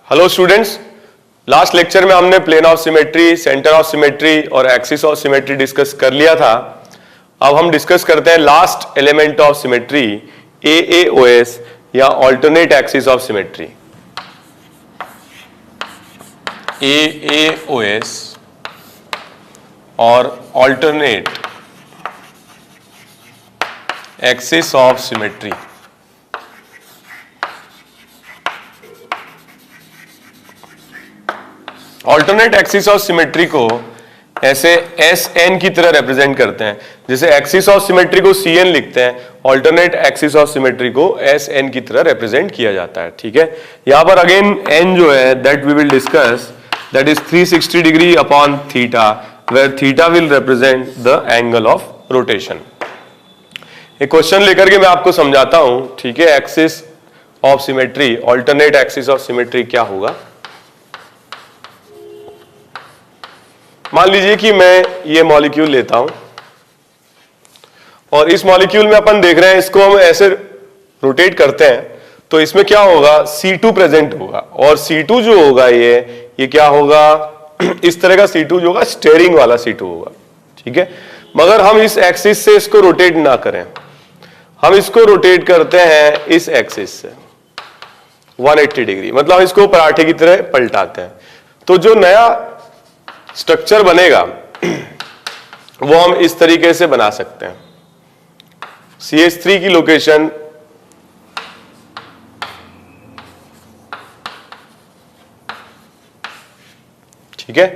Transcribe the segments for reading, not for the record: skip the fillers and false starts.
Hello students, last lecture में हमने plane of symmetry, centre of symmetry और axis of symmetry discuss कर लिया था। अब हम डिस्कस करते हैं last element of symmetry, AAOS या alternate axis of symmetry. AAOS और alternate axis of symmetry. Alternate axis of symmetry को ऐसे एस एन की तरह रिप्रेजेंट करते हैं, जैसे एक्सिस ऑफ सिमेट्री को सी एन लिखते हैं, ऑल्टरनेट एक्सिस ऑफ सिमेट्री को एस एन की तरह रिप्रेजेंट किया जाता है। ठीक है, यहां पर अगेन एन जो है that we will discuss, that is 360 degree upon theta, where theta will represent the angle of rotation. एक क्वेश्चन लेकर के मैं आपको समझाता हूं। ठीक है, axis of symmetry, alternate axis of symmetry क्या होगा। मान लीजिए कि मैं ये मॉलिक्यूल लेता हूं और इस मॉलिक्यूल में अपन देख रहे हैं, इसको हम ऐसे रोटेट करते हैं तो इसमें क्या होगा, C2 प्रेजेंट होगा और C2 जो होगा ये क्या होगा, इस तरह का C2 जो होगा स्टेयरिंग वाला C2 होगा। ठीक है, मगर हम इस एक्सिस से इसको रोटेट ना करें, हम इसको रोटेट करते हैं इस एक्सिस से 180 डिग्री, मतलब हम इसको पराठे की तरह पलटाते हैं। तो जो नया स्ट्रक्चर बनेगा वो हम इस तरीके से बना सकते हैं। CH3 की लोकेशन ठीक है,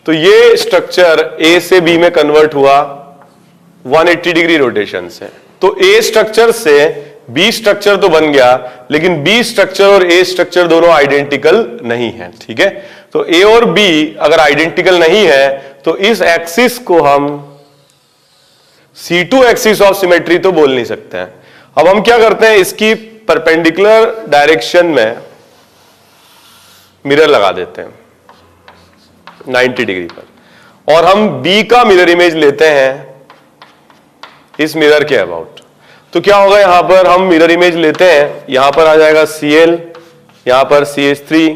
तो ये स्ट्रक्चर A से B में कन्वर्ट हुआ 180 डिग्री रोटेशन से। तो A स्ट्रक्चर से B स्ट्रक्चर तो बन गया, लेकिन B स्ट्रक्चर और A स्ट्रक्चर दोनों आइडेंटिकल नहीं है। ठीक है, तो A और B अगर आइडेंटिकल नहीं है तो इस एक्सिस को हम C2 एक्सिस ऑफ सिमेट्री तो बोल नहीं सकते हैं। अब हम क्या करते हैं, इसकी परपेंडिकुलर डायरेक्शन में मिरर लगा देते हैं 90 डिग्री पर, और हम B का मिरर इमेज लेते हैं इस मिरर के अबाउट। तो क्या होगा, यहां पर हम मिरर इमेज लेते हैं, यहां पर आ जाएगा Cl, यहां पर CH3,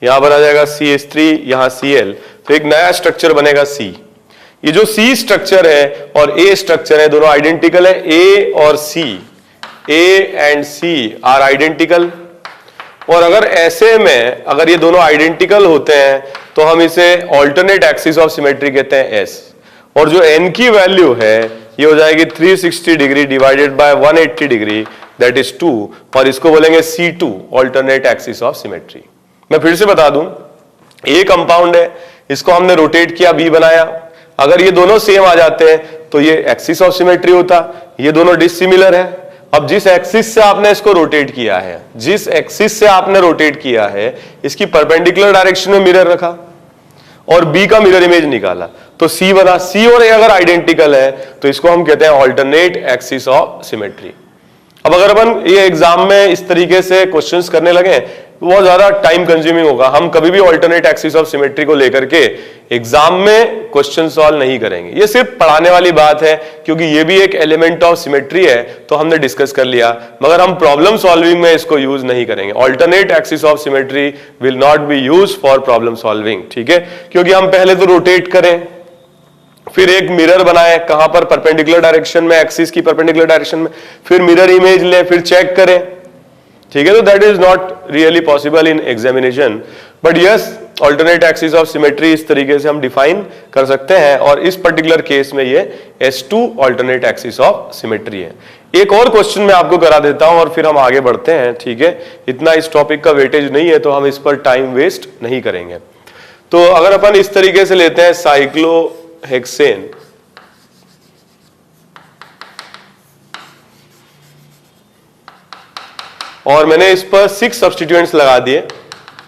यहां पर आ जाएगा CH3, यहां Cl, तो एक नया स्ट्रक्चर बनेगा C। ये जो C स्ट्रक्चर है और A स्ट्रक्चर है दोनों आइडेंटिकल है, A और C, A and C are identical. और अगर ऐसे में अगर ये दोनों आइडेंटिकल होते हैं तो हम इसे ऑल्टरनेट एक्सिस ऑफ सिमेट्री कहते हैं S। और जो n की वैल्यू है ये हो जाएगी 360 degree divided by 180 degree, that is 2, और इसको बोलेंगे C2 alternate axis of symmetry. मैं फिर से बता दूं, A कंपाउंड है, इसको हमने रोटेट किया, B बनाया। अगर ये दोनों सेम आ जाते हैं तो ये एक्सिस ऑफ सिमेट्री होता, ये दोनों डिसिमिलर है। अब जिस एक्सिस से आपने इसको रोटेट किया है, जिस एक्सिस से आपने रोटेट किया है, इसकी परपेंडिकुलर डायरेक्शन में मिरर रखा और B का मिरर इमेज निकाला तो C बना। C और A अगर आइडेंटिकल है तो इसको हम कहते हैं ऑल्टरनेट एक्सिस ऑफ सिमेट्री। अब अगर अपन ये एग्जाम में इस तरीके से क्वेश्चंस करने लगे तो बहुत ज्यादा टाइम कंज्यूमिंग होगा। हम कभी भी ऑल्टरनेट एक्सिस ऑफ सिमेट्री को लेकर के एग्जाम में क्वेश्चन सॉल्व नहीं करेंगे। ये सिर्फ पढ़ाने वाली बात है, क्योंकि ये भी एक एलिमेंट ऑफ सिमेट्री है, तो हमने डिस्कस कर लिया, मगर हम प्रॉब्लम सॉल्विंग में इसको यूज नहीं करेंगे। Alternate axis of symmetry will not be use for problem solving. ठीक है, क्योंकि हम पहले तो रोटेट करें, फिर एक मिरर बनाए, कहां पर, परपेंडिकुलर डायरेक्शन में, एक्सिस की परपेंडिकुलर डायरेक्शन में, फिर मिरर इमेज ले, फिर चेक करें। ठीक है, तो that is not really possible in examination, but yes alternate axis of symmetry इस तरीके से हम डिफाइन कर सकते हैं, और इस पर्टिकुलर केस में ये S2 alternate axis of symmetry है। एक और क्वेश्चन मैं आपको करा देता हूं और फिर हम आगे बढ़ते हैं। ठीक है, इतना इस टॉपिक का वेटेज नहीं है तो हम इस पर टाइम वेस्ट नहीं करेंगे। तो अगर अपन इस तरीके से लेते हैं साइक्लोहेक्सेन, और मैंने इस पर 6 सब्स्टिट्यूएंट्स लगा दिए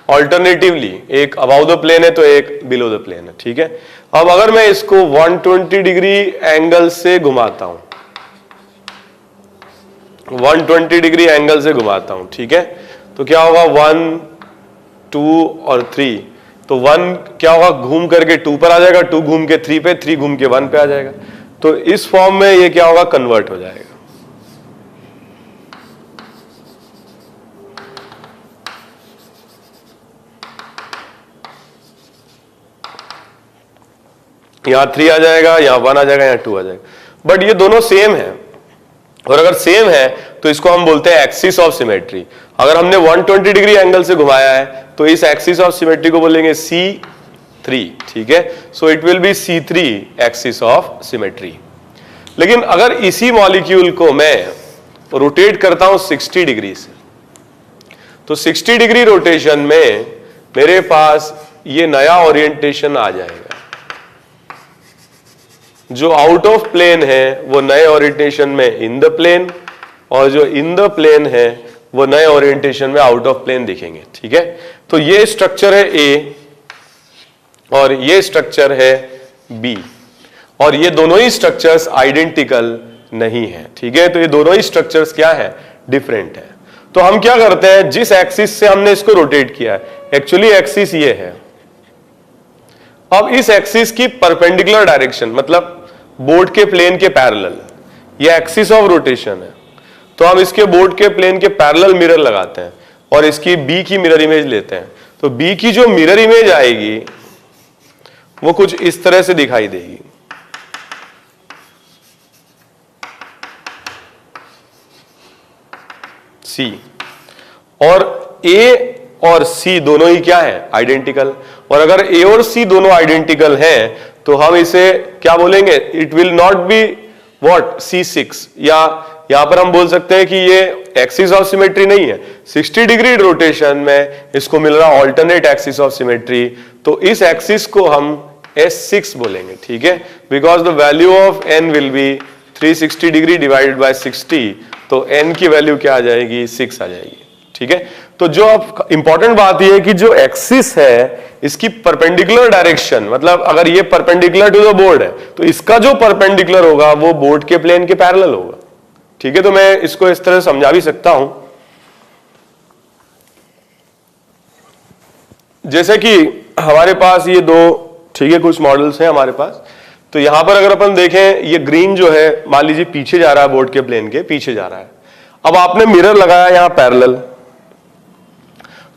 ऑल्टरनेटिवली, एक अबाव द प्लेन है तो एक बिलो द प्लेन है। ठीक है, अब अगर मैं इसको 120 डिग्री एंगल से घुमाता हूं, 120 डिग्री एंगल से घुमाता हूं, ठीक है, तो क्या होगा, 1, 2 और 3, तो 1 क्या होगा, घूम करके 2 पर आ जाएगा, 2 घूम के 3 पे, 3 घूम के 1 पे आ जाएगा। तो इस फॉर्म में ये क्या होगा, कन्वर्ट हो जाएगा। यहां 3 आ जाएगा, यहां 1 आ जाएगा, यहां 2 आ जाएगा। बट ये दोनों सेम है, और अगर सेम है तो इसको हम बोलते हैं एक्सिस ऑफ सिमेट्री। अगर हमने 120 डिग्री एंगल से घुमाया है तो इस एक्सिस ऑफ सिमेट्री को बोलेंगे C3, ठीक है। So it will be C3 axis of symmetry. लेकिन अगर इसी मॉलिक्यूल को मैं रोटेट करता हूं 60 डिग्री से, तो 60 डिग्री रोटेशन में मेरे पास ये नया ओरिएंटेशन आ जाएगा। जो आउट ऑफ प्लेन है वो नए ओरिएंटेशन में इन द प्लेन, और जो इन द प्लेन है वो नए ओरिएंटेशन में आउट ऑफ प्लेन दिखेंगे, ठीक है। तो ये स्ट्रक्चर है ए और ये स्ट्रक्चर है बी, और ये दोनों ही स्ट्रक्चर्स आइडेंटिकल नहीं है, ठीक है। तो ये दोनों ही स्ट्रक्चर्स क्या है, डिफरेंट है। तो हम क्या करते हैं, जिस एक्सिस से हमने इसको रोटेट किया है, एक्चुअली एक्सिस ये है, अब इस एक्सिस की परपेंडिकुलर डायरेक्शन, मतलब बोर्ड के प्लेन के पैरेलल, ये एक्सिस ऑफ रोटेशन है। तो हम इसके बोर्ड के प्लेन के पैरेलल मिरर लगाते हैं और इसकी बी की मिरर इमेज लेते हैं। तो बी की जो मिरर इमेज आएगी वो कुछ इस तरह से दिखाई देगी। सी और ए और सी दोनों ही क्या है, आइडेंटिकल। और अगर ए और सी दोनों आइडेंटिकल हैं तो हम इसे क्या बोलेंगे, it will not be what, C6, या यहां पर हम बोल सकते हैं कि ये एक्सिस ऑफ सिमेट्री नहीं है। 60 डिग्री रोटेशन में इसको मिल रहा ऑल्टरनेट एक्सिस ऑफ सिमेट्री, तो इस एक्सिस को हम S6 बोलेंगे, ठीक है। Because the value of n will be 360 degree divided by 60, तो n की वैल्यू क्या आ जाएगी, 6 आ जाएगी, ठीक है। तो जो अब इंपॉर्टेंट बात यह है कि जो एक्सिस है इसकी परपेंडिकुलर डायरेक्शन, मतलब अगर ये परपेंडिकुलर टू द बोर्ड है तो इसका जो परपेंडिकुलर होगा वो बोर्ड के प्लेन के पैरेलल होगा, ठीक है। तो मैं इसको इस तरह समझा भी सकता हूं, जैसे कि हमारे पास ये दो, ठीक है, कुछ मॉडल्स हैं हमारे पास। तो यहां पर अगर अपन देखें, ये ग्रीन जो है मान लीजिए पीछे जा रहा है, बोर्ड के प्लेन के पीछे जा रहा है। अब आपने मिरर लगाया यहां पैरेलल,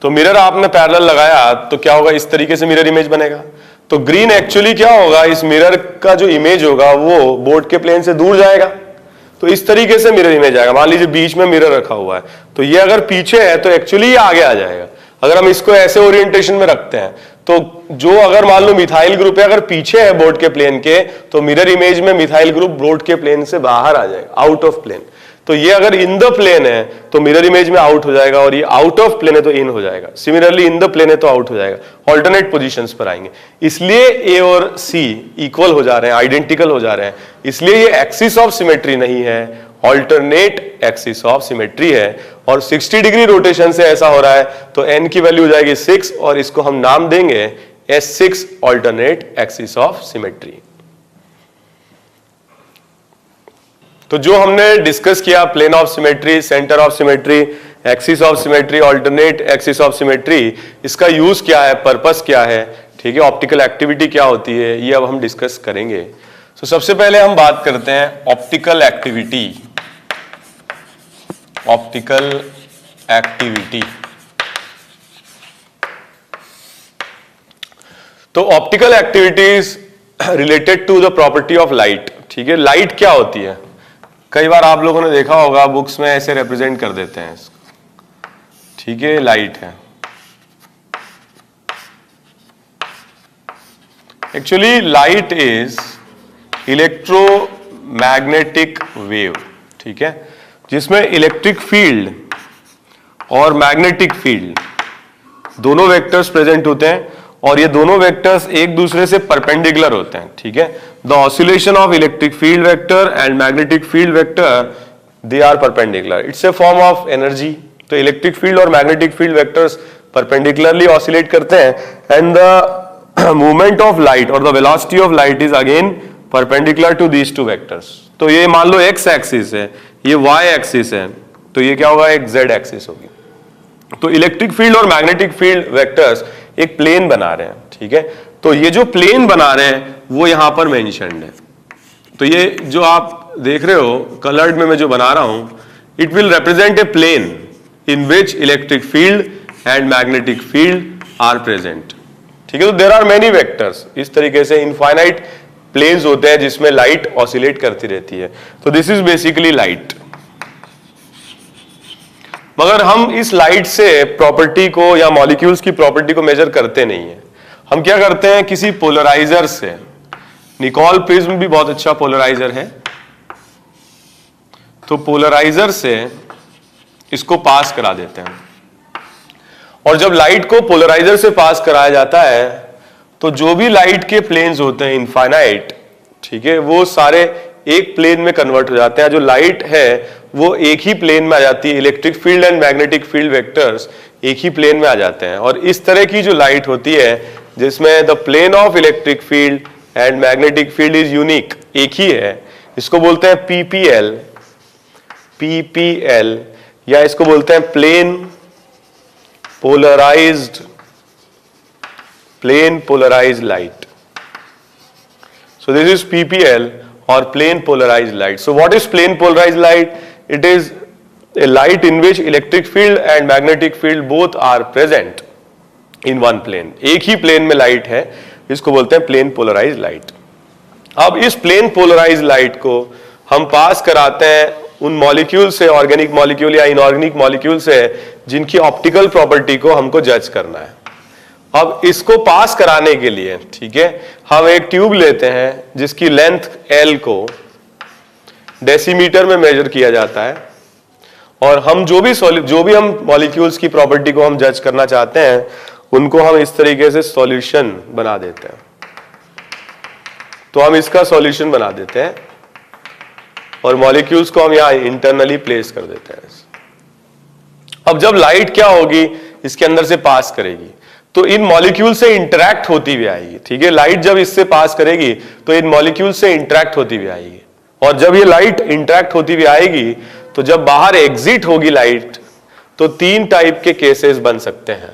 तो मिरर आपने पैरेलल लगाया तो क्या होगा, इस तरीके से मिरर इमेज बनेगा। तो ग्रीन एक्चुअली क्या होगा, इस मिरर का जो इमेज होगा वो बोर्ड के प्लेन से दूर जाएगा, तो इस तरीके से मिरर इमेज आएगा। मान लीजिए बीच में मिरर रखा हुआ है, तो ये अगर पीछे है तो एक्चुअली ये आगे आ जाएगा। अगर हम इसको ऐसे ओरिएंटेशन में रखते हैं तो जो अगर मान लो मिथाइल ग्रुप है, अगर पीछे है बोर्ड के प्लेन के, तो मिरर इमेज में मिथाइल ग्रुप बोर्ड के प्लेन से बाहर आ जाएगा, आउट ऑफ प्लेन। तो ये अगर इन द प्लेन है तो मिरर इमेज में आउट हो जाएगा, और ये आउट ऑफ प्लेन है तो इन हो जाएगा। सिमिलरली इन द प्लेन है तो आउट हो जाएगा, ऑल्टरनेट पोजीशंस पर आएंगे। इसलिए ए और सी इक्वल हो जा रहे हैं, आइडेंटिकल हो जा रहे हैं, इसलिए ये एक्सिस ऑफ सिमेट्री नहीं है, ऑल्टरनेट एक्सिस ऑफ सिमेट्री है। और 60 डिग्री रोटेशन से ऐसा हो रहा है, तो n की वैल्यू हो जाएगी 6, और इसको हम नाम देंगे S6 alternate axis of symmetry. तो जो हमने डिस्कस किया, plane of symmetry, centre of symmetry, axis of symmetry, alternate axis of symmetry, इसका यूज क्या है, पर्पस क्या है, ठीक है, ऑप्टिकल एक्टिविटी क्या होती है, ये अब हम डिस्कस करेंगे। तो सबसे पहले हम बात करते हैं ऑप्टिकल एक्टिविटी। ऑप्टिकल एक्टिविटी, तो optical activities related to the property of light, ठीक है। लाइट क्या होती है, कई बार आप लोगों ने देखा होगा बुक्स में ऐसे रिप्रेजेंट कर देते हैं इसको, ठीक है, लाइट है। Actually light is electromagnetic wave, ठीक है, जिसमें इलेक्ट्रिक फील्ड और मैग्नेटिक फील्ड दोनों वेक्टर्स प्रेजेंट होते हैं, और ये दोनों वेक्टर्स एक दूसरे से परपेंडिकुलर होते हैं, ठीक है। The oscillation of electric field vector and magnetic field vector, they are perpendicular, it's a form of energy. तो इलेक्ट्रिक फील्ड और magnetic field vectors perpendicularly oscillate करते हैं, and the movement of light और the velocity of light is again perpendicular to these two vectors. तो ये मान लो x axis है, ये वाई एक्सिस है, तो ये क्या होगा, एक जेड एक्सिस होगी। तो इलेक्ट्रिक फील्ड और मैग्नेटिक फील्ड वेक्टर्स एक प्लेन बना रहे हैं, ठीक है। तो ये जो प्लेन बना रहे हैं वो यहां पर मेंशन्ड है। तो ये जो आप देख रहे हो कलर्ड में मैं जो बना रहा हूं, it will represent a plane in which electric field and magnetic field are present, ठीक है। तो देयर आर मेनी वेक्टर्स, इस तरीके से इनफाइनाइट प्लेन्स होते हैं जिसमें लाइट ऑसिलेट करती रहती है। तो दिस इज बेसिकली लाइट। मगर हम इस लाइट से प्रॉपर्टी को या मॉलिक्यूल्स की प्रॉपर्टी को मेजर करते नहीं है। हम क्या करते हैं, किसी पोलराइजर से, निकोल प्रिज्म भी बहुत अच्छा पोलराइजर है, तो पोलराइजर से इसको पास करा देते हैं। और जब लाइट को पोलराइजर से पास कराया जाता है तो जो भी लाइट के प्लेन्स होते हैं इनफाइनाइट, ठीक है, वो सारे एक प्लेन में कन्वर्ट हो जाते हैं। जो लाइट है वो एक ही प्लेन में आ जाती है। Electric field and magnetic field vectors एक ही प्लेन में आ जाते हैं। और इस तरह की जो लाइट होती है जिसमें the plane of electric field and magnetic field is unique, एक ही है, इसको बोलते हैं पीपीएल। पीपीएल या इसको बोलते हैं plane polarised light. So this is PPL or plane polarized light. So what is plane polarized light? It is a light in which electric field and magnetic field both are present in one plane. एक ही plane में light है, इसको बोलते हैं plane polarized light. अब इस plane polarized light को हम पास कराते हैं उन मॉलिक्यूल से, ऑर्गेनिक मॉलिक्यूल या इनऑर्गेनिक मॉलिक्यूल से, जिनकी ऑप्टिकल प्रॉपर्टी को हमको जज करना है। अब इसको पास कराने के लिए, ठीक है, हम एक ट्यूब लेते हैं जिसकी लेंथ L को डेसीमीटर में मेजर किया जाता है, और हम जो भी हम मॉलिक्यूल्स की प्रॉपर्टी को हम जज करना चाहते हैं उनको हम इस तरीके से सॉल्यूशन बना देते हैं। तो हम इसका सॉल्यूशन बना देते हैं और मॉलिक्यूल्स को हम यहां इंटरनली प्लेस कर देते हैं। अब जब लाइट क्या होगी, इसके अंदर से पास करेगी तो इन मॉलिक्यूल से इंटरैक्ट होती हुई आएगी, ठीक है। लाइट जब इससे पास करेगी तो इन मॉलिक्यूल से इंटरैक्ट होती हुई आएगी, और जब ये लाइट इंटरैक्ट होती हुई आएगी तो जब बाहर एग्जिट होगी लाइट, तो तीन टाइप के केसेस बन सकते हैं,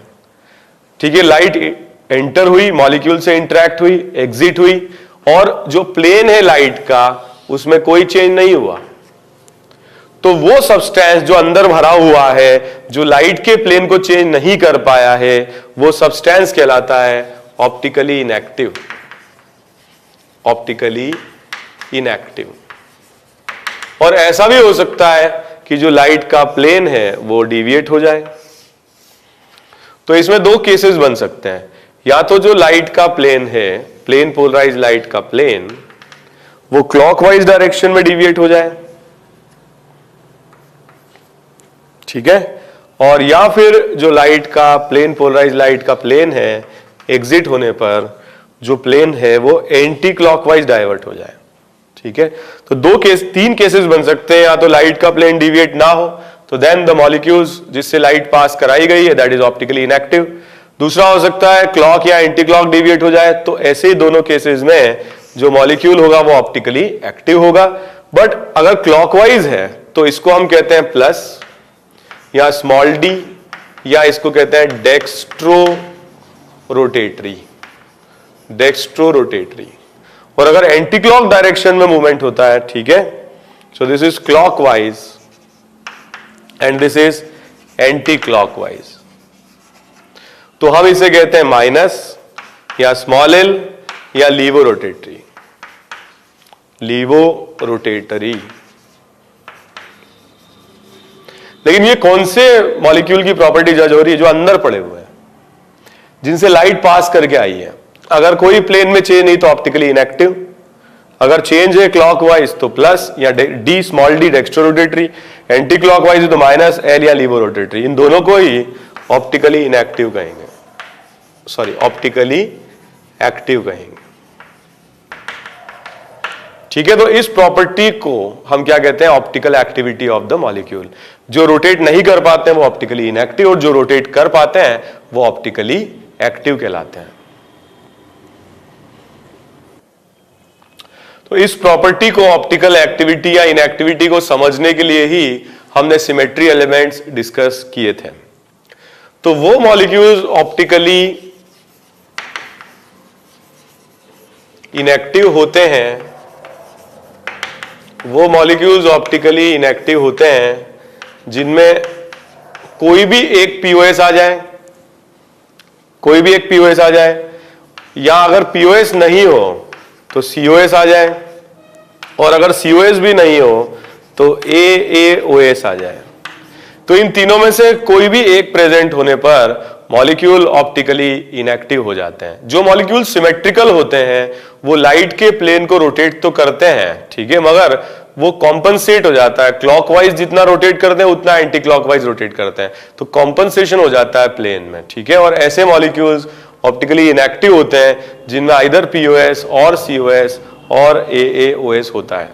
ठीक है। लाइट एंटर हुई, मॉलिक्यूल से इंटरैक्ट हुई, एग्जिट हुई, और जो प्लेन है लाइट का उसमें कोई चेंज नहीं हुआ, तो वो सब्सटेंस जो अंदर भरा हुआ है, जो लाइट के प्लेन को चेंज नहीं कर पाया है, वो सब्सटेंस कहलाता है ऑप्टिकली इनएक्टिव। Optically inactive. और ऐसा भी हो सकता है कि जो लाइट का प्लेन है वो डिविएट हो जाए। तो इसमें दो केसेस बन सकते हैं, या तो जो लाइट का प्लेन है, प्लेन पोलराइज्ड लाइट का प्लेन, वो क्लॉकवाइज डायरेक्शन में डिविएट हो जाए, ठीक है, और या फिर जो लाइट का प्लेन पोलराइज्ड लाइट का प्लेन है, एग्जिट होने पर जो प्लेन है वो एंटी क्लॉकवाइज डाइवर्ट हो जाए, ठीक है। तो तीन केसेस बन सकते हैं, या तो लाइट का प्लेन डिविएट ना हो, तो देन द मॉलिक्यूल्स जिससे लाइट पास कराई गई है दैट इज ऑप्टिकली इनएक्टिव। दूसरा हो सकता है क्लॉक या एंटी क्लॉक डिविएट हो जाए, तो ऐसे ही दोनों केसेस में जो मॉलिक्यूल होगा वो ऑप्टिकली एक्टिव होगा। बट अगर क्लॉकवाइज है तो इसको हम कहते हैं प्लस या स्मॉल डी, या इसको कहते हैं डेक्स्ट्रो रोटेटरी। और अगर एंटी क्लॉक डायरेक्शन में मूवमेंट होता है, ठीक है, so this is clockwise and this is anticlockwise, तो हम इसे कहते हैं माइनस या स्मॉल एल या लीवो रोटेटरी। लेकिन ये कौन से मॉलिक्यूल की प्रॉपर्टी जज हो रही है? जो अंदर पड़े हुए हैं, जिनसे लाइट पास करके आई है। अगर कोई प्लेन में चेंज नहीं तो ऑप्टिकली इनएक्टिव, अगर चेंज है क्लॉकवाइज तो प्लस या D small D dextro rotatory, anticlockwise है तो माइनस एल या लीवो रोटेटरी। इन दोनों को ही ऑप्टिकली इनएक्टिव कहेंगे, सॉरी ऑप्टिकली एक्टिव कहेंगे, ठीक है। तो इस प्रॉपर्टी को हम क्या कहते हैं? Optical activity of the molecule. जो रोटेट नहीं कर पाते हैं वो ऑप्टिकली इनएक्टिव, और जो रोटेट कर पाते हैं वो ऑप्टिकली एक्टिव कहलाते हैं। तो इस प्रॉपर्टी को, ऑप्टिकल एक्टिविटी या इनएक्टिविटी को समझने के लिए ही हमने सिमेट्री एलिमेंट्स डिस्कस किए थे। तो वो मॉलिक्यूल्स ऑप्टिकली इनएक्टिव होते हैं, वो मॉलिक्यूल्स ऑप्टिकली इनएक्टिव होते हैं जिनमें कोई भी एक पीओएस आ जाए, कोई भी एक पीओएस आ जाए, या अगर पीओएस नहीं हो तो COS आ जाए, और अगर COS भी नहीं हो तो AaOS आ जाए। तो इन तीनों में से कोई भी एक प्रेजेंट होने पर मॉलिक्यूल ऑप्टिकली इनएक्टिव हो जाते हैं। जो मॉलिक्यूल सिमेट्रिकल होते हैं वो लाइट के प्लेन को रोटेट तो करते हैं, ठीक है, मगर वो कॉम्पनसेट हो जाता है। क्लॉकवाइज जितना रोटेट करते हैं उतना एंटी क्लॉकवाइज रोटेट करते हैं, तो कॉम्पनसेशन हो जाता है प्लेन में, ठीक है। और ऐसे मॉलिक्यूल्स ऑप्टिकली इनएक्टिव होते हैं जिनमें आइदर POS और COS और AaOS होता है।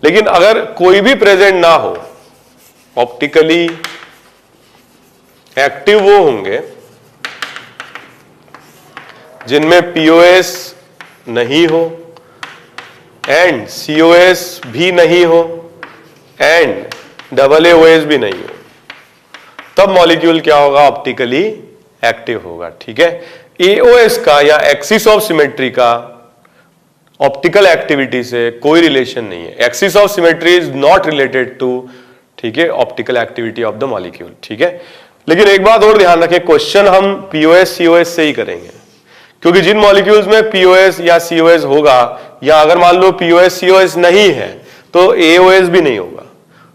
लेकिन अगर कोई भी प्रेजेंट ना हो, ऑप्टिकली एक्टिव वो होंगे जिनमें POS नहीं हो एंड COS भी नहीं हो एंड AaOS भी नहीं हो, तब मॉलिक्यूल क्या होगा, ऑप्टिकली एक्टिव होगा, ठीक है। AOS का या एक्सिस ऑफ सिमेट्री का ऑप्टिकल एक्टिविटी से कोई रिलेशन नहीं है। Axis of symmetry is not related to, ठीक है, optical activity of the molecule, ठीक है। लेकिन एक बात और ध्यान रखें, क्वेश्चन हम POS COS से ही करेंगे, क्योंकि जिन मॉलिक्यूल्स में POS या COS होगा, या अगर मान लो POS COS नहीं है तो AOS भी नहीं होगा।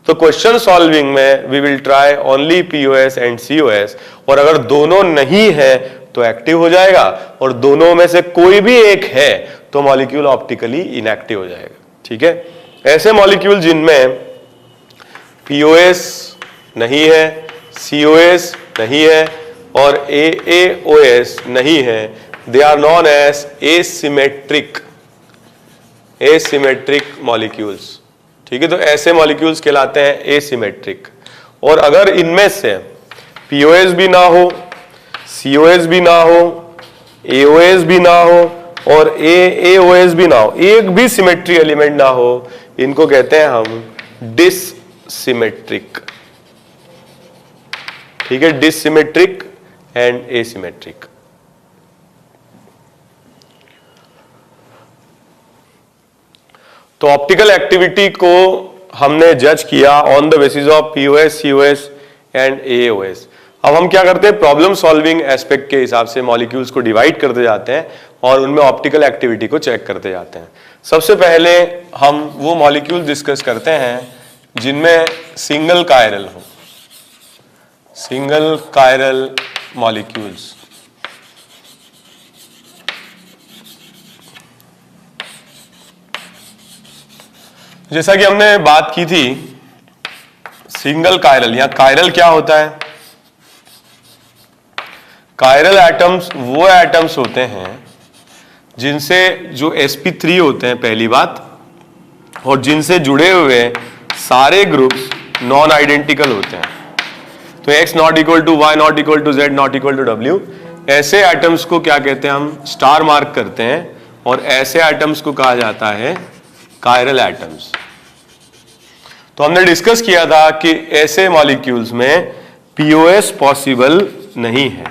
तो क्वेश्चन सॉल्विंग में we will try only POS and COS, और अगर दोनों नहीं है तो एक्टिव हो जाएगा, और दोनों में से कोई भी एक है तो मॉलिक्यूल ऑप्टिकली इनएक्टिव हो जाएगा, ठीक है। ऐसे मॉलिक्यूल जिनमें POS नहीं है, COS नहीं है और AaOS नहीं है, they are non as asymmetric molecules, ठीक है। तो ऐसे मॉलिक्यूल्स कहलाते हैं एसिमेट्रिक। और अगर इनमें से POS भी ना हो, COS भी ना हो, AOS भी ना हो और AaOS भी ना हो, एक भी सिमेट्री एलिमेंट ना हो, इनको कहते हैं हम डिससिमेट्रिक, ठीक है, डिससिमेट्रिक एंड एसिमेट्रिक। तो ऑप्टिकल एक्टिविटी को हमने जज किया on the basis of POS, COS and AaOS। अब हम क्या करते हैं, प्रॉब्लम सॉल्विंग एस्पेक्ट के हिसाब से मॉलिक्यूल्स को डिवाइड करते जाते हैं और उनमें ऑप्टिकल एक्टिविटी को चेक करते जाते हैं। सबसे पहले हम वो मॉलिक्यूल डिस्कस करते हैं जिनमें सिंगल कायरल हो, सिंगल कायरल मॉलिक्यूल्स। जैसा कि हमने बात की थी, सिंगल कायरल या कायरल क्या होता है, कायरल एटम्स वो एटम्स होते हैं जिनसे जो sp3 होते हैं पहली बात, और जिनसे जुड़े हुए सारे ग्रुप्स नॉन आइडेंटिकल होते हैं। तो x not equal to y not equal to z not equal to w, ऐसे एटम्स को क्या कहते हैं, हम स्टार मार्क करते हैं, और ऐसे एटम्स को कहा जाता है कायरल एटम्स। तो हमने डिस्कस किया था कि ऐसे मॉलिक्यूल्स में POS पॉसिबल नहीं है,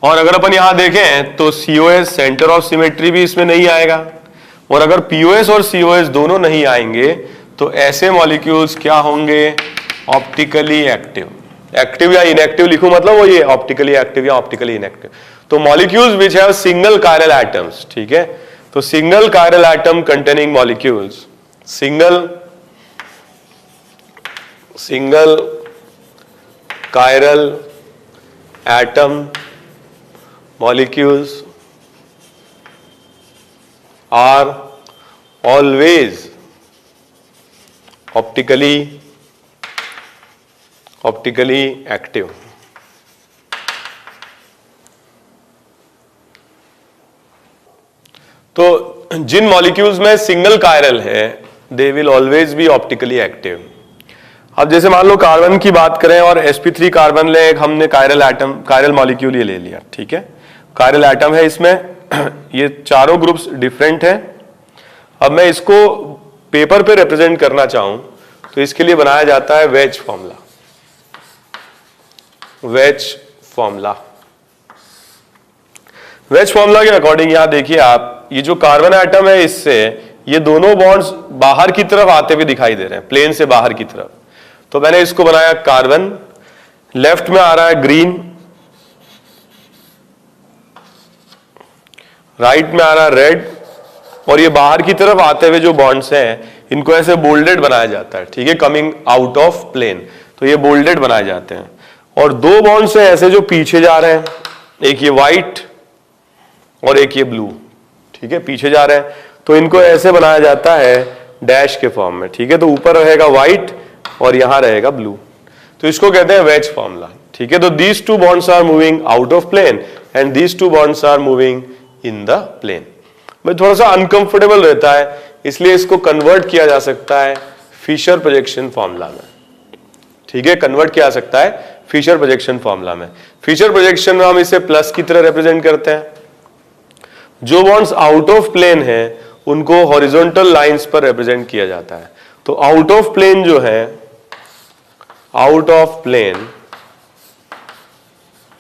और अगर अपन यहां देखें तो COS सेंटर ऑफ सिमेट्री भी इसमें नहीं आएगा, और अगर POS और COS दोनों नहीं आएंगे तो ऐसे मॉलिक्यूल्स क्या होंगे, ऑप्टिकली एक्टिव। एक्टिव या इनएक्टिव लिखूं मतलब वो ये ऑप्टिकली एक्टिव या ऑप्टिकली इनएक्टिव। तो molecules which have single chiral atoms, ठीक है, तो single chiral atom containing molecules, single chiral atom molecules are always optically active। तो जिन मॉलिक्यूल्स में सिंगल कायरल है they will always be optically active. अब जैसे मान लो कार्बन की बात करें और sp3 कार्बन ले, हमने कायरल एटम, कायरल मॉलिक्यूल ये ले लिया, ठीक है, कायरल एटम है इसमें, ये चारों ग्रुप्स डिफरेंट हैं। अब मैं इसको पेपर पे रिप्रेजेंट करना चाहूं तो इसके लिए बनाया जाता है वेज फॉर्मूला। वेज फॉर्मूला के अकॉर्डिंग यहां देखिए आप, ये जो कार्बन एटम है इससे ये दोनों बॉन्ड्स बाहर की तरफ आते हुए दिखाई दे रहे हैं, प्लेन से बाहर की तरफ। तो मैंने इसको बनाया कार्बन, लेफ्ट में आ रहा है ग्रीन, राइट में आ रहा है रेड और ये बाहर की तरफ आते हुए जो बॉन्ड्स हैं इनको ऐसे बोल्डेड बनाया जाता है, ठीक है, कमिंग आउट ऑफ प्लेन, तो ये बोल्डेड बनाए जाते हैं। और दो बॉन्ड्स हैं ऐसे जो पीछे जा रहे हैं, एक ये व्हाइट और एक ये ब्लू, ठीक है, पीछे जा रहे हैं, तो इनको ऐसे बनाया जाता है डैश के फॉर्म में, ठीक है। तो ऊपर रहेगा व्हाइट और यहां रहेगा ब्लू, तो इसको कहते हैं वेज फॉर्मूला, ठीक है। तो these two bonds are moving out of plane and these two bonds are moving in the plane. मैं थोड़ा सा अनकंफर्टेबल रहता है, इसलिए इसको कन्वर्ट किया जा सकता है फिशर प्रोजेक्शन फॉर्मूला में, ठीक है, कन्वर्ट किया जा सकता है फिशर प्रोजेक्शन फॉर्मूला में। फिशर प्रोजेक्शन में हम इसे प्लस की तरह रिप्रेजेंट करते हैं। जो बॉन्ड्स आउट ऑफ प्लेन है उनको हॉरिजॉन्टल लाइंस पर रिप्रेजेंट किया जाता है। तो आउट ऑफ प्लेन जो है, आउट ऑफ प्लेन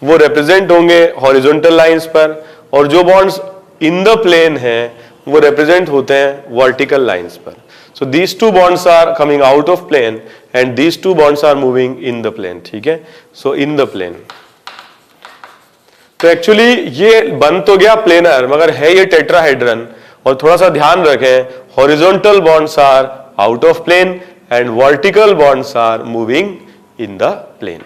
वो रिप्रेजेंट होंगे हॉरिजॉन्टल लाइंस पर, और जो बॉन्ड्स इन द प्लेन है वो रिप्रेजेंट होते हैं वर्टिकल लाइंस पर। So these two bonds are coming out of plane and these two bonds are moving in the plane, ठीक है। सो इन द प्लेन, तो एक्चुअली ये बन तो गया प्लेनर, मगर है ये टेट्राहेड्रन। और थोड़ा सा ध्यान रखें, horizontal bonds are out of plane and vertical bonds are moving in the plane.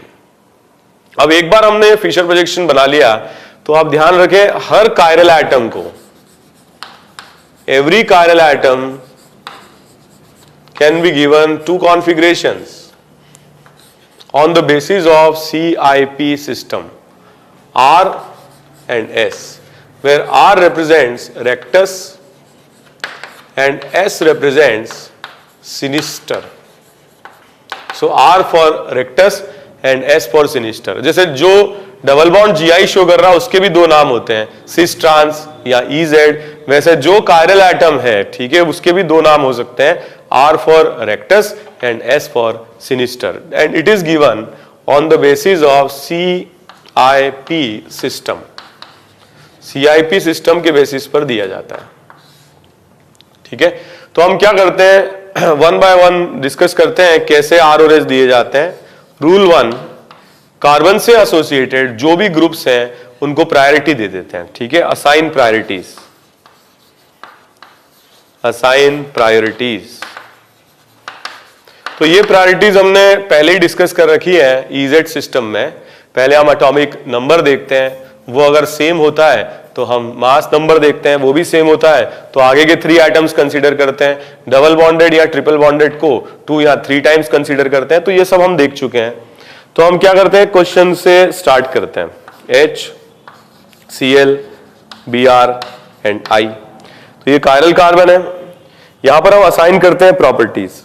अब एक बार हमने फिशर प्रोजेक्शन बना लिया, तो आप ध्यान रखें हर कायरल एटम को, every chiral atom can be given two configurations on the basis of CIP system, R and S, where R represents rectus and S represents sinister. So R for rectus and S for sinister. जैसे जो double bond GI show कर रहा है उसके भी दो नाम होते हैं, सिस ट्रांस या EZ, वैसे जो कायरल एटम है, ठीक है, उसके भी दो नाम हो सकते हैं, R for rectus and S for sinister, and it is given on the basis of CIP system. CIP system के बेसिस पर दिया जाता है, ठीक है। तो हम क्या करते हैं, वन बाय वन डिस्कस करते हैं कैसे R और S दिए जाते हैं। रूल 1, कार्बन से एसोसिएटेड जो भी ग्रुप्स हैं उनको प्रायोरिटी दे देते हैं, ठीक है, असाइन प्रायोरिटीज, असाइन प्रायोरिटीज। तो ये प्रायोरिटीज हमने पहले ही डिस्कस कर रखी है EZ सिस्टम में। पहले हम एटॉमिक नंबर देखते हैं, वो अगर सेम होता है तो हम मास नंबर देखते हैं, वो भी सेम होता है तो आगे के 3 एटम्स कंसीडर करते हैं, डबल बॉन्डेड या ट्रिपल बॉन्डेड को 2 या 3 टाइम्स कंसीडर करते हैं। तो ये सब हम देख चुके हैं। तो हम क्या करते हैं, क्वेश्चन से स्टार्ट करते हैं, H, Cl, Br and I। तो ये कायरल कार्बन है, यहां पर हम असाइन करते हैं प्रॉपर्टीज।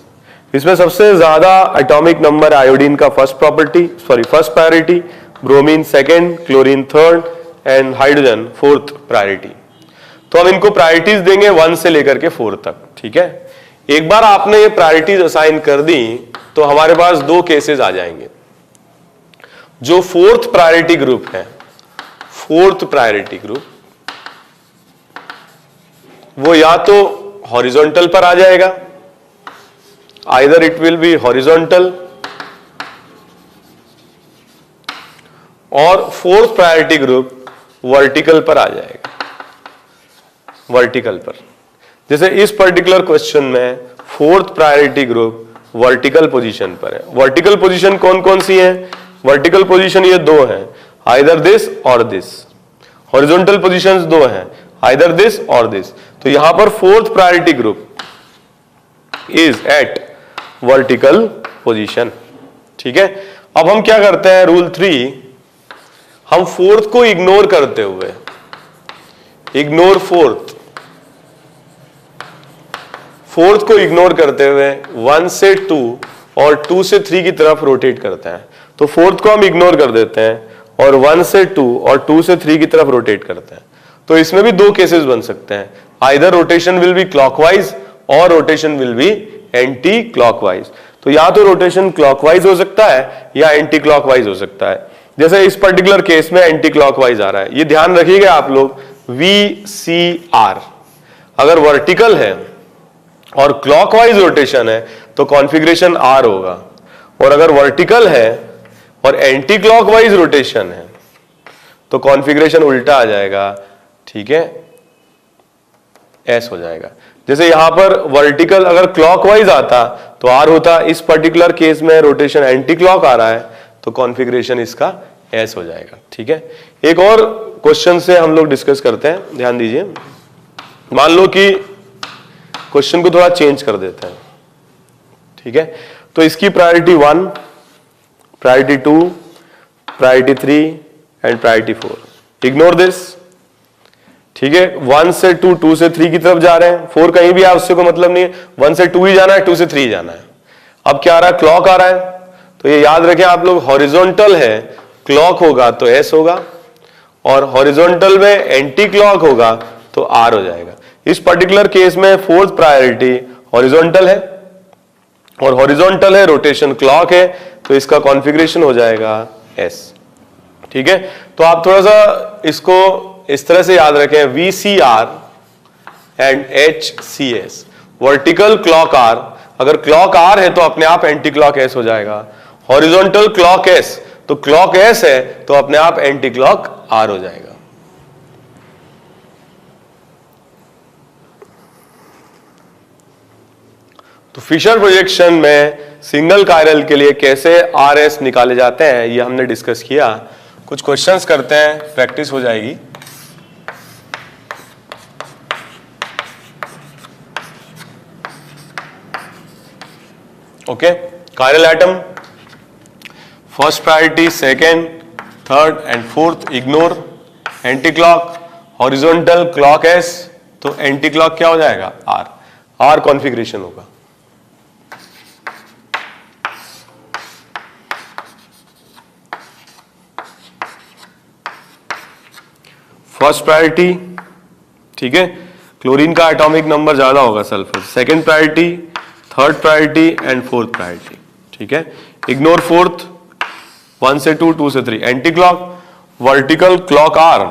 इसमें सबसे ज्यादा एटॉमिक नंबर आयोडीन का first priority, bromine second, chlorine third and hydrogen fourth priority. तो हम इनको प्रायोरिटीज देंगे 1 से लेकर के 4 तक, ठीक है। एक बार आपने ये प्रायोरिटीज असाइन कर दी तो हमारे पास 2 केसेस आ जाएंगे। जो फोर्थ प्रायोरिटी ग्रुप है, फोर्थ प्रायोरिटी ग्रुप, वो या तो हॉरिजॉन्टल पर आ जाएगा, either it will be horizontal, और फोर्थ प्रायोरिटी ग्रुप वर्टिकल पर आ जाएगा, वर्टिकल पर। जैसे इस पर्टिकुलर क्वेश्चन में fourth priority group vertical position पर है। वर्टिकल पोजीशन कौन कौन सी है, वर्टिकल पोजीशन ये 2 हैं, आइदर दिस और दिस। हॉरिजॉन्टल पोजीशंस 2 हैं, आइदर दिस और दिस। तो यहां पर fourth priority group is at vertical position, ठीक है। अब हम क्या करते हैं, रूल 3, हम फोर्थ को इग्नोर करते हुए, इग्नोर फोर्थ को इग्नोर करते हुए 1 से 2 और 2 से 3 की तरफ रोटेट करते हैं। तो फोर्थ को हम इग्नोर कर देते हैं और 1 से 2 और 2 से 3 की तरफ रोटेट करते हैं। तो इसमें भी 2 केसेस बन सकते हैं, either rotation will be clockwise और rotation will be anticlockwise. तो या तो रोटेशन क्लॉकवाइज हो सकता है या एंटी क्लॉकवाइज हो सकता है। जैसे इस पर्टिकुलर केस में एंटी क्लॉकवाइज आ रहा है, ये ध्यान रखिएगा आप लोग, VCR अगर वर्टिकल है और क्लॉकवाइज रोटेशन है तो कॉन्फ़िगरेशन R होगा, और अगर वर्टिकल है और एंटी क्लॉकवाइज रोटेशन है तो कॉन्फ़िगरेशन उल्टा आ जाएगा, ठीक है। एस हो जाएगा। जैसे यहां पर वर्टिकल अगर क्लॉकवाइज आता तो आर होता, इस पर्टिकुलर केस में रोटेशन एंटी क्लॉक आ रहा है तो कॉन्फ़िगरेशन इसका एस हो जाएगा। ठीक है, एक और क्वेश्चन से हम लोग डिस्कस करते हैं, ध्यान दीजिए। मान लो कि क्वेश्चन को थोड़ा चेंज कर देते हैं। ठीक है, तो इसकी priority 1, priority 2, priority 3 and priority 4। Ignore this. ठीक है, 1 से 2, 2 से 3 की तरफ जा रहे हैं, 4 कहीं भी है उससे कोई मतलब नहीं है, 1 से 2 ही जाना है, 2 से 3 जाना है। अब क्या आ रहा है, क्लॉक आ रहा है, तो ये याद रखें आप लोग, हॉरिजॉन्टल है, क्लॉक होगा तो एस होगा, और हॉरिजॉन्टल में एंटी क्लॉक होगा तो आर हो जाएगा। इस पर्टिकुलर केस में फोर्थ प्रायोरिटी हॉरिजॉन्टल है, और हॉरिजॉन्टल है, रोटेशन क्लॉक है, तो इसका कॉन्फ़िगरेशन हो जाएगा एस। ठीक है, तो आप थोड़ा सा इसको इस तरह से याद रखें, VCR and HCS, vertical clock R, अगर क्लॉक आर है तो अपने आप एंटी क्लॉक एस हो जाएगा, हॉरिजॉन्टल क्लॉक एस तो क्लॉक एस है तो अपने आप एंटी क्लॉक आर हो जाएगा। तो फिशर प्रोजेक्शन में सिंगल कायरल के लिए कैसे RS निकाले जाते हैं ये हमने डिस्कस किया। कुछ क्वेश्चंस करते हैं, प्रैक्टिस हो जाएगी। Okay, chiral atom, first priority, second, third and fourth ignore, anti clock, horizontal clock S, तो एंटी क्लॉक क्या हो जाएगा, आर कॉन्फ़िगरेशन होगा। फर्स्ट प्रायोरिटी, ठीक है, क्लोरीन का एटॉमिक नंबर ज्यादा होगा sulphur, second priority, third priority and fourth priority. ठीक है, इग्नोर फोर्थ, 1 से 2, 2 से 3, anti clock, vertical clock R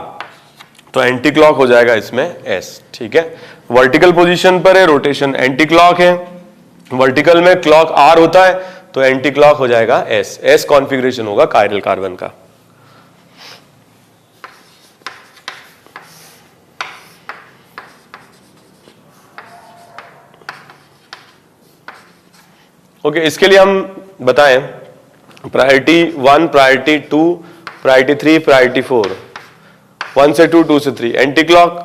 तो एंटी क्लॉक हो जाएगा इसमें एस। ठीक है, वर्टिकल पोजीशन पर है, रोटेशन एंटी क्लॉक है, वर्टिकल में क्लॉक आर होता है तो एंटी क्लॉक हो जाएगा एस कॉन्फ़िगरेशन होगा कायरल कार्बन का। ओके, इसके लिए हम बताएं प्रायोरिटी 1, प्रायोरिटी 2, प्रायोरिटी 3, प्रायोरिटी 4, 1 से 2, 2 से 3, anti clock,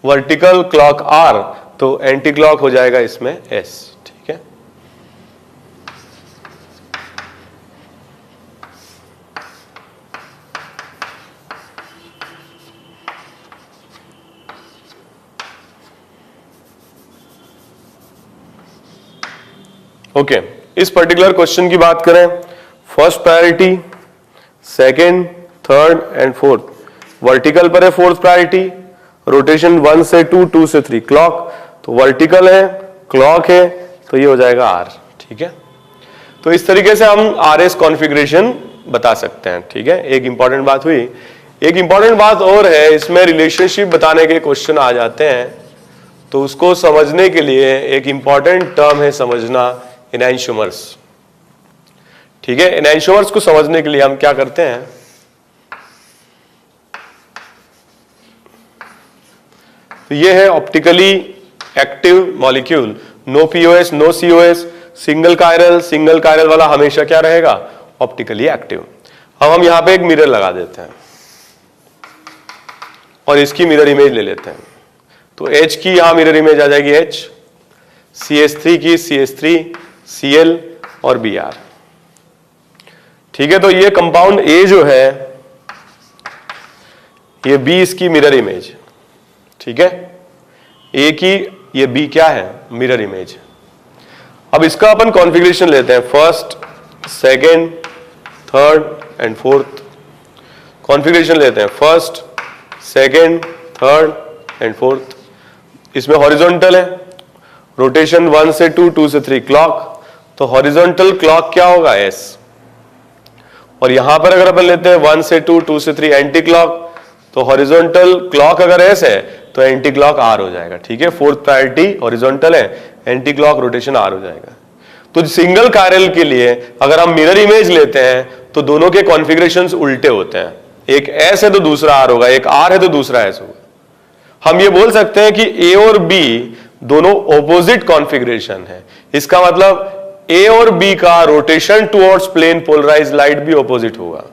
vertical clock R तो एंटी क्लॉक हो जाएगा इसमें एस। ठीक है, ओके, इस पर्टिकुलर क्वेश्चन की बात करें, first priority, second, third and fourth, vertical पर है फोर्थ प्रायोरिटी, रोटेशन 1 से 2, 2 से 3, क्लॉक तो वर्टिकल है, क्लॉक है तो ये हो जाएगा आर। ठीक है, तो इस तरीके से हम RS कॉन्फ़िगरेशन बता सकते हैं। ठीक है, एक इंपॉर्टेंट बात हुई। एक इंपॉर्टेंट बात और है, इसमें रिलेशनशिप बताने के क्वेश्चन आ जाते हैं, तो उसको समझने के लिए एक इंपॉर्टेंट टर्म है समझना, एनैंशियोमर्स। ठीक है, एनैंशियोमर्स को समझने के लिए हम क्या करते हैं, तो ये है optically active molecule, no POS, no COS, single chiral वाला हमेशा क्या रहेगा, ऑप्टिकली एक्टिव। अब हम यहां पे एक मिरर लगा देते हैं और इसकी मिरर इमेज ले लेते हैं, तो H की यहां मिरर इमेज आ जाएगी H, CH3 की CH3, Cl और Br। ठीक है, तो ये कंपाउंड A जो है, ये B इसकी मिरर इमेज। ठीक है, A की ये B क्या है, मिरर इमेज। अब इसका अपन कॉन्फ़िगरेशन लेते हैं, first, second, third and fourth. Configuration लेते हैं, first, second, third and fourth. इसमें हॉरिजॉन्टल है, रोटेशन 1 से 2, 2 से 3, क्लॉक तो हॉरिजॉन्टल क्लॉक क्या होगा, एस। और यहां पर अगर अपन लेते हैं 1 से 2, 2 से 3, एंटी क्लॉक तो हॉरिजॉन्टल क्लॉक अगर एस है तो एंटी क्लॉक आर हो जाएगा। ठीक है, फोर्थ प्रायोरिटी हॉरिजॉन्टल है, एंटी क्लॉक रोटेशन आर हो जाएगा। तो सिंगल कायरल के लिए अगर हम मिरर इमेज लेते हैं तो दोनों के कॉन्फ़िगरेशंस उल्टे होते हैं, एक एस है तो दूसरा आर होगा, एक आर है तो दूसरा एस होगा। हम ये बोल सकते हैं कि ए और बी दोनों ऑपोजिट कॉन्फ़िगरेशन है। इसका मतलब ए और बी का rotation towards plane polarised light भी ऑपोजिट होगा।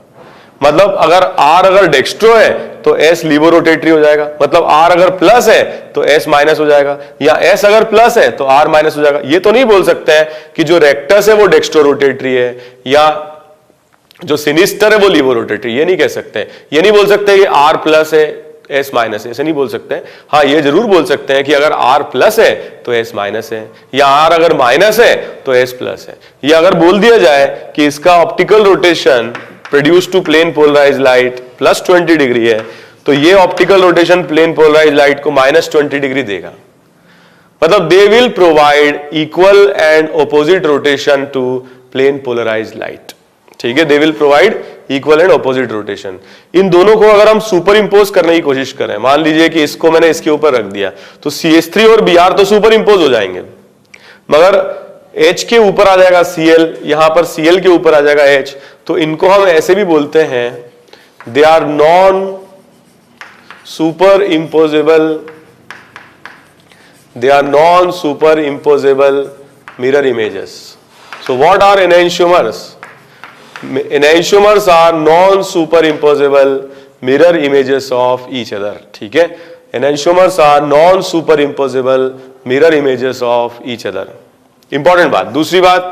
मतलब अगर डेक्स्ट्रो है तो एस लीवो रोटेटरी हो जाएगा, मतलब आर अगर प्लस है तो एस माइनस हो जाएगा, या एस अगर प्लस है तो आर माइनस हो जाएगा। ये तो नहीं बोल सकते हैं कि जो रेक्टस है वो डेक्स्ट्रो रोटेटरी है या जो सिनिस्टर है वो लीवो रोटेटरी, ये नहीं कह सकते। ये नहीं बोल सकते कि आर प्लस है एस माइनस है, ऐसे नहीं बोल सकते हैं। हाँ, ये जरूर बोल सकते हैं कि अगर आर प्लस है तो एस माइनस है, या आर अगर माइनस है तो एस प्लस है। या अगर बोल दिया जाए कि इसका optical rotation produce to plane polarised light plus 20 degree है, तो ये optical rotation plane polarised light को माइनस 20 डिग्री देगा। मतलब they will provide equal and opposite rotation to plane polarised light. ठीक है, they will provide equal and opposite rotation. इन दोनों को अगर हम सुपर इंपोज करने की कोशिश करें, मान लीजिए कि इसको मैंने इसके ऊपर रख दिया, तो CH3 और Br तो सुपर इंपोज हो जाएंगे, मगर H के ऊपर आ जाएगा Cl, यहां पर Cl के ऊपर आ जाएगा H, तो इनको हम ऐसे भी बोलते हैं they are non superimposable mirror images. So what are enantiomers? Enantiomers are non-superimposable mirror images of each other। ठीक है, enantiomers are non-superimposable mirror images of each other। Important बात। दूसरी बात,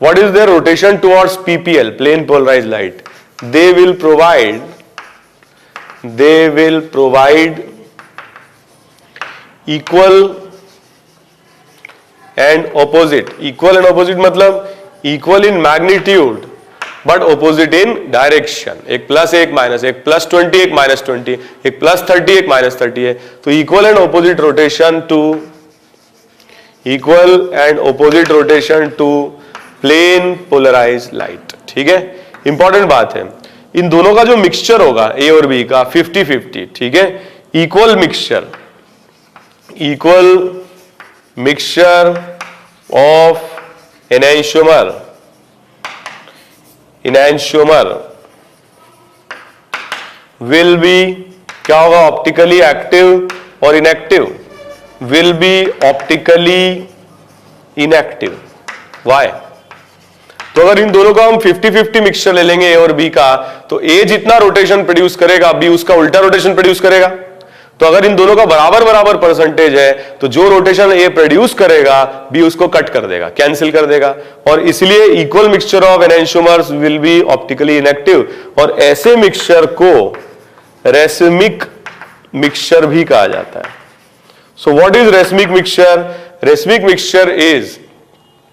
what is their rotation towards PPL, plane polarized light? They will provide equal and opposite। equal and opposite मतलब equal in magnitude but opposite in direction. एक plus एक minus, एक plus 20 एक minus 20, एक plus 30 एक माइनस 30 है। तो equal and opposite rotation to plane polarised light. ठीक है, इंपॉर्टेंट बात है। इन दोनों का जो मिक्सचर होगा ए और बी का 50-50। ठीक है, equal mixture of enantiomer will be क्या होगा? ऑप्टिकली एक्टिव और inactive. will be optically inactive। why? तो अगर इन दोनों का हम 50-50 मिक्सचर ले लेंगे ए और बी का, तो ए जितना रोटेशन प्रोड्यूस करेगा बी उसका उल्टा रोटेशन प्रोड्यूस करेगा। तो अगर इन दोनों का बराबर परसेंटेज है तो जो रोटेशन ए प्रोड्यूस करेगा बी उसको कट कर देगा, कैंसिल कर देगा, और इसलिए equal mixture of enantiomers will be optically inactive. और ऐसे मिक्सचर को रेसमिक मिक्सचर भी कहा जाता है। So what is racemic mixture? Racemic mixture is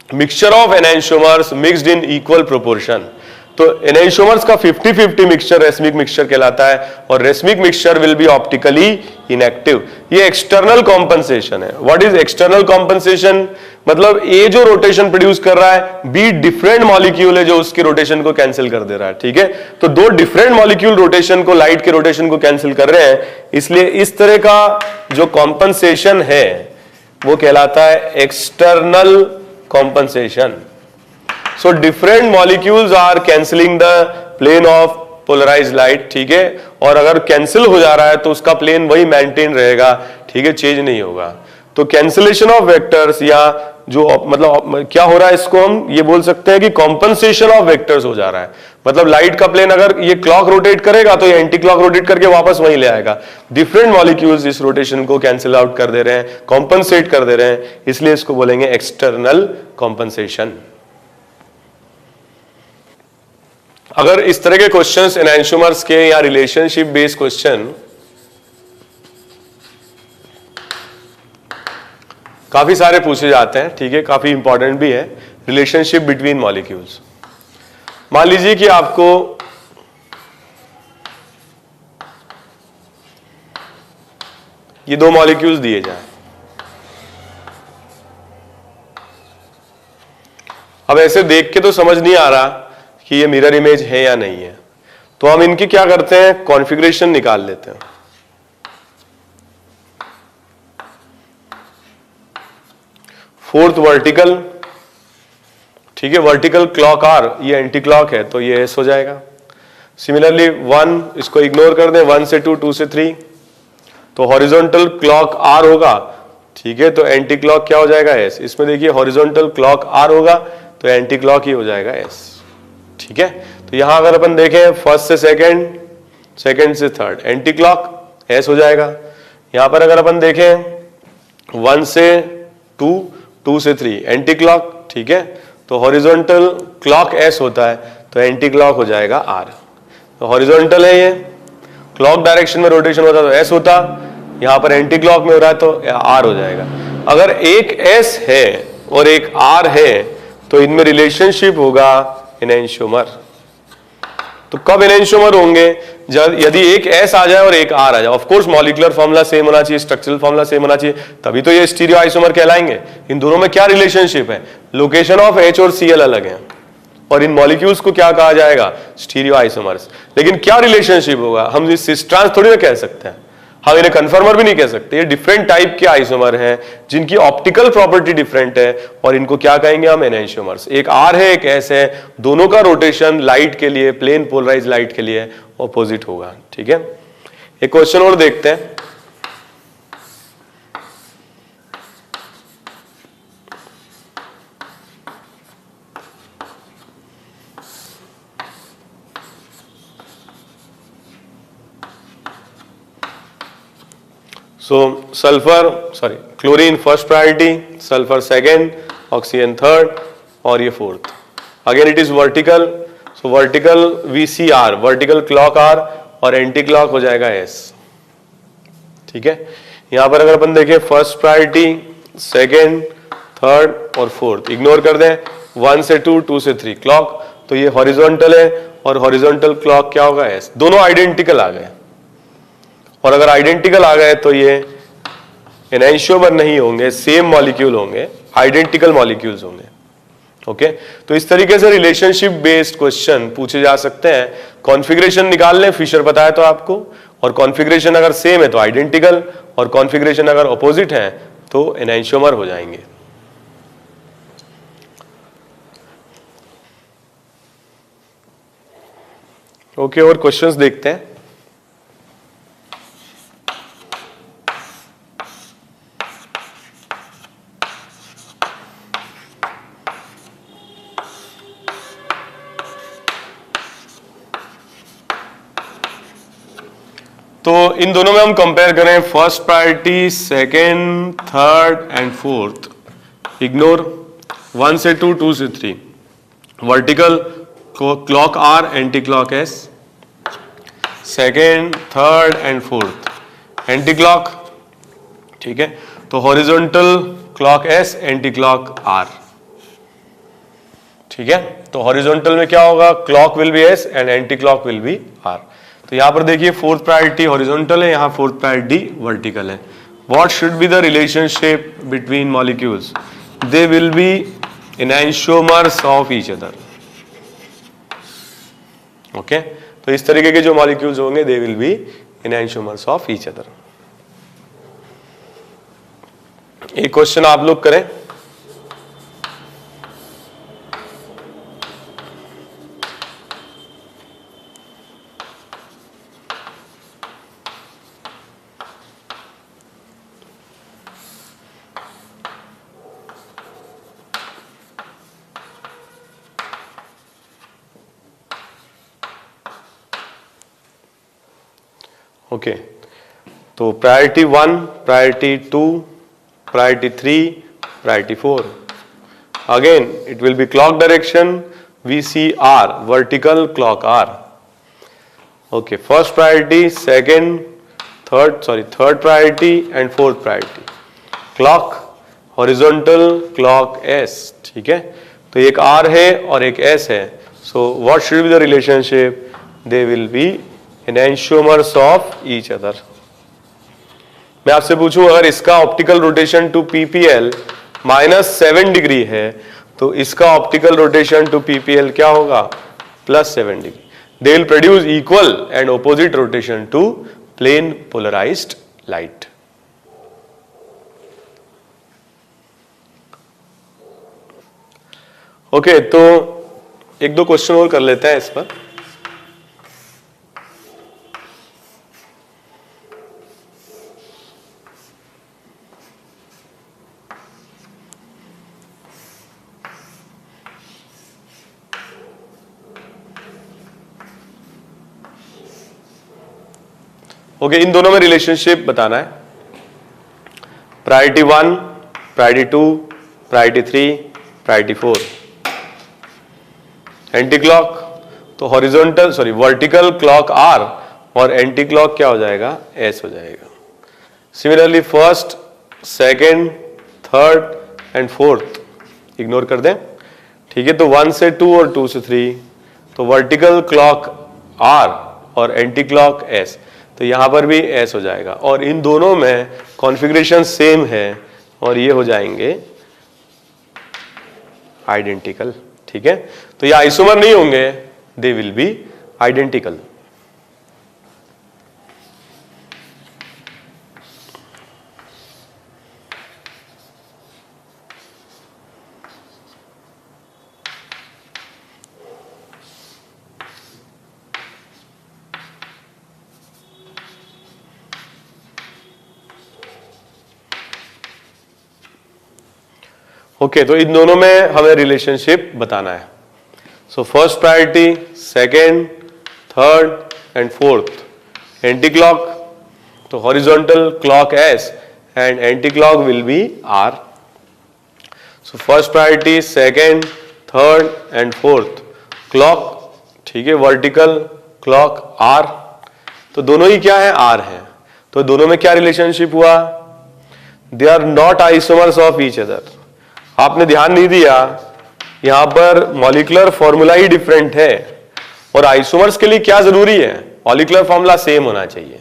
mixture of enantiomers mixed in equal proportion. तो एनेंशियोमर्स का 50-50 मिक्सचर रेसमिक मिक्सचर कहलाता है, और racemic mixture will be optically inactive. ये एक्सटर्नल कॉम्पनसेशन है। What is external compensation? मतलब ए जो rotation produce कर रहा है, बी डिफरेंट मॉलिक्यूल है जो उसके रोटेशन को कैंसिल कर दे रहा है। ठीक है, तो दो डिफरेंट मॉलिक्यूल रोटेशन को, लाइट के रोटेशन को कैंसिल कर रहे हैं, इसलिए इस तरह का जो कॉम्पनसेशन है वो कहलाता है external compensation. So different molecules are cancelling the plane of polarized light। ठीक है, और अगर कैंसिल हो जा रहा है तो उसका प्लेन वही मेंटेन रहेगा। ठीक है, चेंज नहीं होगा। तो कैंसिलेशन ऑफ वेक्टर्स, या जो मतलब क्या हो रहा है, इसको हम ये बोल सकते हैं कि कॉम्पनसेशन ऑफ वेक्टर्स हो जा रहा है। मतलब लाइट का प्लेन अगर ये क्लॉक रोटेट करेगा तो ये एंटी क्लॉक रोटेट करके वापस वहीं ले आएगा। डिफरेंट मॉलिक्यूल्स इस रोटेशन को कैंसिल आउट कर दे रहे हैं, कॉम्पनसेट कर दे रहे हैं, इसलिए इसको बोलेंगे एक्सटर्नल कॉम्पनसेशन। अगर इस तरह के क्वेश्चंस एनेंशियोमर्स के या रिलेशनशिप बेस्ड क्वेश्चन काफी सारे पूछे जाते हैं। ठीक है, काफी इंपॉर्टेंट भी है। रिलेशनशिप बिटवीन मॉलिक्यूल्स, मान लीजिए कि आपको ये दो मॉलिक्यूल्स दिए जाएं, अब ऐसे देख के तो समझ नहीं आ रहा कि ये मिरर इमेज है या नहीं है, तो हम इनकी क्या करते हैं, कॉन्फ़िगरेशन निकाल लेते हैं। फोर्थ वर्टिकल, ठीक है, वर्टिकल क्लॉक आर, ये एंटी क्लॉक है तो ये एस हो जाएगा। सिमिलरली 1, इसको इग्नोर कर दें, 1 से 2, 2 से 3, तो हॉरिजॉन्टल क्लॉक आर होगा, ठीक है, तो एंटी क्लॉक क्या हो जाएगा एस। इसमें देखिए हॉरिजॉन्टल क्लॉक आर होगा तो एंटी क्लॉक ही हो जाएगा एस, ठीक है। तो यहां अगर अपन देखें फर्स्ट से सेकंड, सेकंड से थर्ड, एंटी क्लॉक एस हो जाएगा। यहां पर अगर अपन देखें 1 से 2, 2 से 3 एंटी क्लॉक, ठीक है, तो हॉरिजॉन्टल क्लॉक एस होता है तो एंटी क्लॉक हो जाएगा आर। तो हॉरिजॉन्टल है ये, क्लॉक डायरेक्शन में रोटेशन होता तो एस होता, यहां पर एंटी क्लॉक में हो रहा है तो आर हो जाएगा। अगर एक एस है और एक आर है तो इनमें रिलेशनशिप होगा एनेंशियोमर। तो कब एनेंशियोमर होंगे? जब यदि एक एस आ जाए और एक आर आ जाए। Of course molecular formula same होना चाहिए, स्ट्रक्चरल फॉर्मूला सेम होना चाहिए, तभी तो ये स्टीरियो आइसोमर कहलाएंगे। इन दोनों में क्या रिलेशनशिप है? लोकेशन ऑफ एच और सी एल अलग है और इन मॉलिक्यूल्स को क्या कहा जाएगा? Stereo isomers. लेकिन क्या रिलेशनशिप होगा हम इस सिस ट्रांस थोड़ी ना कह सकते हैं, हम इन्हें कन्फर्मर भी नहीं कह सकते। ये डिफरेंट टाइप के आइसोमर हैं जिनकी ऑप्टिकल प्रॉपर्टी डिफरेंट है और इनको क्या कहेंगे हम? एनेंशियोमर्स। एक आर है एक एस है, दोनों का रोटेशन लाइट के लिए, प्लेन पोलराइज लाइट के लिए ऑपोजिट होगा, ठीक है। एक क्वेश्चन और देखते हैं। So chlorine first priority, sulphur second, oxygen third और ये fourth. Again it is vertical, so vertical V C R, vertical clock R और एंटी क्लॉक हो जाएगा एस, ठीक है। यहां पर अगर अपन देखें फर्स्ट प्रायोरिटी, सेकेंड, थर्ड और फोर्थ इग्नोर कर दें, 1 से 2, 2 से 3 क्लॉक, तो ये हॉरिजॉन्टल है और हॉरिजॉन्टल क्लॉक क्या होगा? एस। दोनों आइडेंटिकल आ गए और अगर आइडेंटिकल आ गए तो ये एनेंशियोमर नहीं होंगे, सेम मॉलिक्यूल होंगे, आइडेंटिकल मॉलिक्यूल्स होंगे, ओके। तो इस तरीके से रिलेशनशिप बेस्ड क्वेश्चन पूछे जा सकते हैं। कॉन्फ़िगरेशन निकाल लें, फिशर बताया तो आपको, और कॉन्फ़िगरेशन अगर सेम है तो आइडेंटिकल और कॉन्फ़िगरेशन अगर अपोजिट है तो एनेंशियोमर हो जाएंगे। ओके, और क्वेश्चंस देखते हैं। तो इन दोनों में हम कंपेयर करें first priority, second, third and fourth, ignore 1 से 2, 2 से 3, vertical clock R, anti clock S, second, third and fourth anti clock, ठीक है। तो horizontal clock S, anti clock R, ठीक है। तो हॉरिजॉन्टल में क्या होगा? Clock will be S and anti clock will be R. तो यहां पर देखिए फोर्थ प्रायोरिटी हॉरिजॉन्टल है, यहां फोर्थ प्रायोरिटी वर्टिकल है। What should be the relationship between molecules? They will be enantiomers of each other, okay. तो इस तरीके के जो मॉलिक्यूल्स होंगे they will be enantiomers of each other. एक क्वेश्चन आप लोग करें। ओके, तो priority 1, priority 2, priority 3, priority 4। Again it will be clock direction VCR, vertical clock R। Okay, first priority, second, third priority and fourth priority, clock horizontal clock S, ठीक है। तो एक R है और एक S है, so what should be the relationship? They will be enantiomers of each other. मैं आपसे पूछूं अगर इसका optical rotation to PPL -7 degree है तो इसका ऑप्टिकल रोटेशन टू PPL क्या होगा? +7 degree. They will produce equal and opposite rotation to plane polarised light. Okay, तो एक दो क्वेश्चन और कर लेते हैं इस पर। ओके, इन दोनों में रिलेशनशिप बताना है, priority 1, priority 2, priority 3, priority 4। Anti clock तो horizontal sorry vertical clock R और एंटी क्लॉक क्या हो जाएगा, S हो जाएगा। Similarly first, second, third and fourth ignore कर दें, ठीक है। तो 1 से 2 और 2 से 3, तो वर्टिकल क्लॉक R और एंटी क्लॉक S, तो यहां पर भी S हो जाएगा। और इन दोनों में कॉन्फ़िगरेशन सेम है और ये हो जाएंगे आइडेंटिकल, ठीक है। तो ये आइसोमर नहीं होंगे, they will be identical. Okay, तो इन दोनों में हमें रिलेशनशिप बताना है। So first priority, second, third and fourth, anti clock तो horizontal clock S and anti clock will be R। So first priority, second, third and fourth clock, ठीक है, वर्टिकल क्लॉक R, तो दोनों ही क्या है, R है। तो दोनों में क्या रिलेशनशिप हुआ, they are not isomers of each other. आपने ध्यान नहीं दिया, यहां पर मॉलिक्यूलर फॉर्मूला ही डिफरेंट है, और आइसोमर्स के लिए क्या जरूरी है, मॉलिक्यूलर फॉर्मूला सेम होना चाहिए,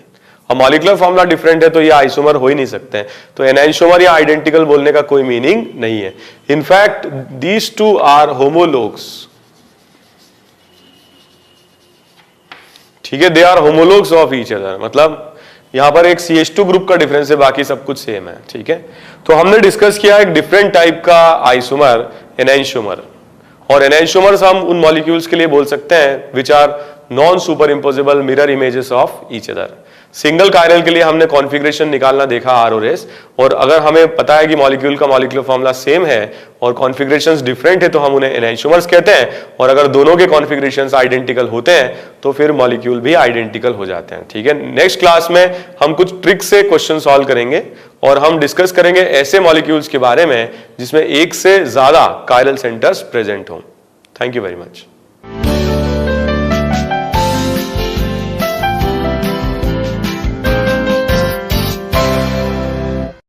और मॉलिक्यूलर फॉर्मूला डिफरेंट है तो ये आइसोमर हो ही नहीं सकते। तो एनैंटियोमर या आइडेंटिकल बोलने का कोई मीनिंग नहीं है। In fact these two are homologues, ठीक है, they are homologues of each other, मतलब यहां पर एक CH2 ग्रुप का डिफरेंस है, बाकी सब कुछ सेम है, ठीक है। तो हमने डिस्कस किया एक डिफरेंट टाइप का आइसोमर, एनैंटियोमर, और एनैंटियोमर्स हम उन मॉलिक्यूल्स के लिए बोल सकते हैं which are non superimposable mirror images of each other. Single chiral के लिए हमने कॉन्फ़िगरेशन निकालना देखा R और S, और अगर हमें पता है कि मॉलिक्यूल का मॉलिक्यूलर फॉर्मूला सेम है और कॉन्फ़िगरेशंस डिफरेंट है तो हम उन्हें एनैंटियोमर्स कहते हैं, और अगर दोनों के कॉन्फ़िगरेशंस आइडेंटिकल होते हैं तो फिर मॉलिक्यूल भी आइडेंटिकल हो जाते हैं, ठीक है। नेक्स्ट क्लास में हम कुछ ट्रिक से क्वेश्चन सॉल्व करेंगे और हम डिस्कस करेंगे ऐसे मॉलिक्यूल्स के बारे में जिसमें एक से ज्यादा कायरल सेंटर्स प्रेजेंट हों। Thank you very much.